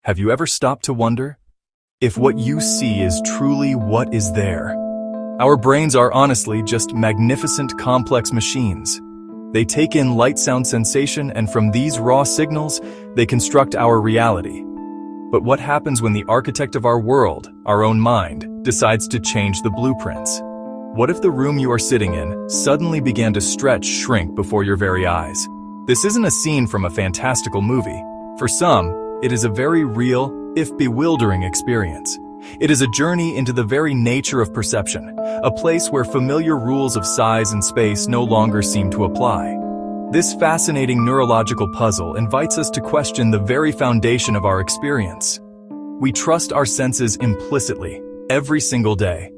Have you ever stopped to wonder if what you see is truly what is there? Our brains are honestly just magnificent, complex machines. They take in light, sound, sensation, and from these raw signals, they construct our reality. But what happens when the architect of our world, our own mind, decides to change the blueprints? What if the room you are sitting in suddenly began to shrink before your very eyes? This isn't a scene from a fantastical movie. For some, it is a very real, if bewildering experience. It is a journey into the very nature of perception, a place where familiar rules of size and space no longer seem to apply. This fascinating neurological puzzle invites us to question the very foundation of our experience. We trust our senses implicitly, every single day.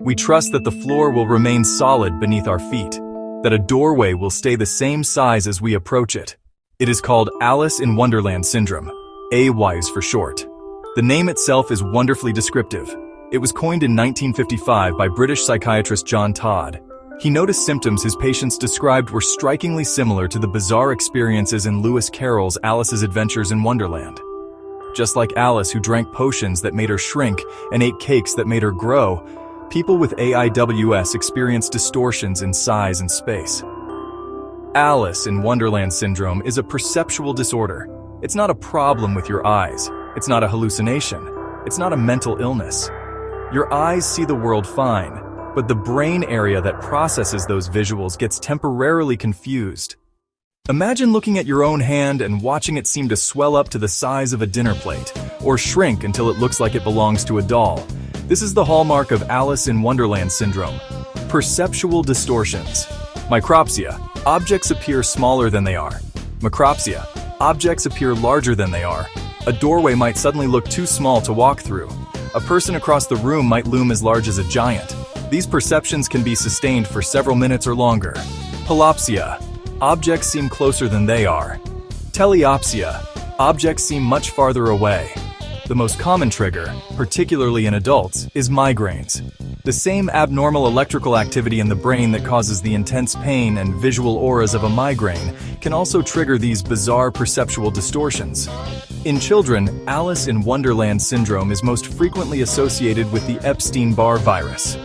We trust that the floor will remain solid beneath our feet, that a doorway will stay the same size as we approach it. It is called Alice in Wonderland Syndrome, AIWS for short. The name itself is wonderfully descriptive. It was coined in 1955 by British psychiatrist Todd. He noticed symptoms his patients described were strikingly similar to the bizarre experiences in Lewis Carroll's Alice's Adventures in Wonderland. Just like Alice, who drank potions that made her shrink and ate cakes that made her grow, people with AIWS experience distortions in size and space. Alice in Wonderland Syndrome is a perceptual disorder. It's not a problem with your eyes. It's not a hallucination. It's not a mental illness. Your eyes see the world fine, but the brain area that processes those visuals gets temporarily confused. Imagine looking at your own hand and watching it seem to swell up to the size of a dinner plate, or shrink until it looks like it belongs to a doll. This is the hallmark of Alice in Wonderland Syndrome. Perceptual distortions. Micropsia. Objects appear smaller than they are. Macropsia. Objects appear larger than they are. A doorway might suddenly look too small to walk through. A person across the room might loom as large as a giant. These perceptions can be sustained for several minutes or longer. Epilepsy. Objects seem closer than they are. Teleopsia. Objects seem much farther away. The most common trigger, particularly in adults, is migraines. The same abnormal electrical activity in the brain that causes the intense pain and visual auras of a migraine can also trigger these bizarre perceptual distortions. In children, Alice in Wonderland Syndrome is most frequently associated with the Epstein-Barr virus.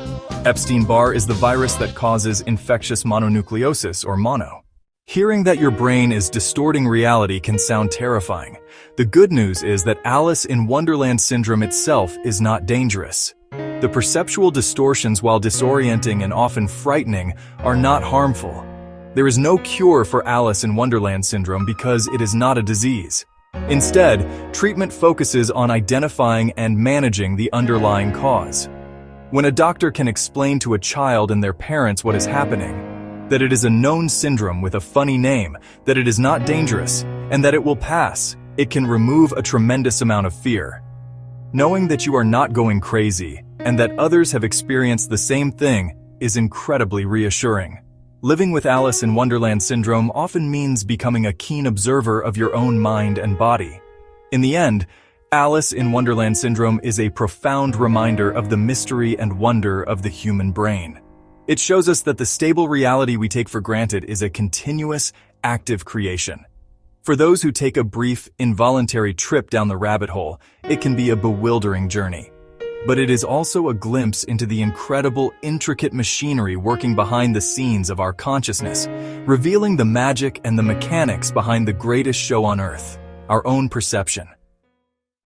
Epstein-Barr is the virus that causes infectious mononucleosis, or mono. Hearing that your brain is distorting reality can sound terrifying. The good news is that Alice in Wonderland Syndrome itself is not dangerous. The perceptual distortions, while disorienting and often frightening, are not harmful. There is no cure for Alice in Wonderland Syndrome because it is not a disease. Instead, treatment focuses on identifying and managing the underlying cause. When a doctor can explain to a child and their parents what is happening, that it is a known syndrome with a funny name, that it is not dangerous, and that it will pass, it can remove a tremendous amount of fear. Knowing that you are not going crazy, and that others have experienced the same thing, is incredibly reassuring. Living with Alice in Wonderland Syndrome often means becoming a keen observer of your own mind and body. In the end, Alice in Wonderland Syndrome is a profound reminder of the mystery and wonder of the human brain. It shows us that the stable reality we take for granted is a continuous, active creation. For those who take a brief, involuntary trip down the rabbit hole, it can be a bewildering journey. But it is also a glimpse into the incredible, intricate machinery working behind the scenes of our consciousness, revealing the magic and the mechanics behind the greatest show on Earth, our own perception.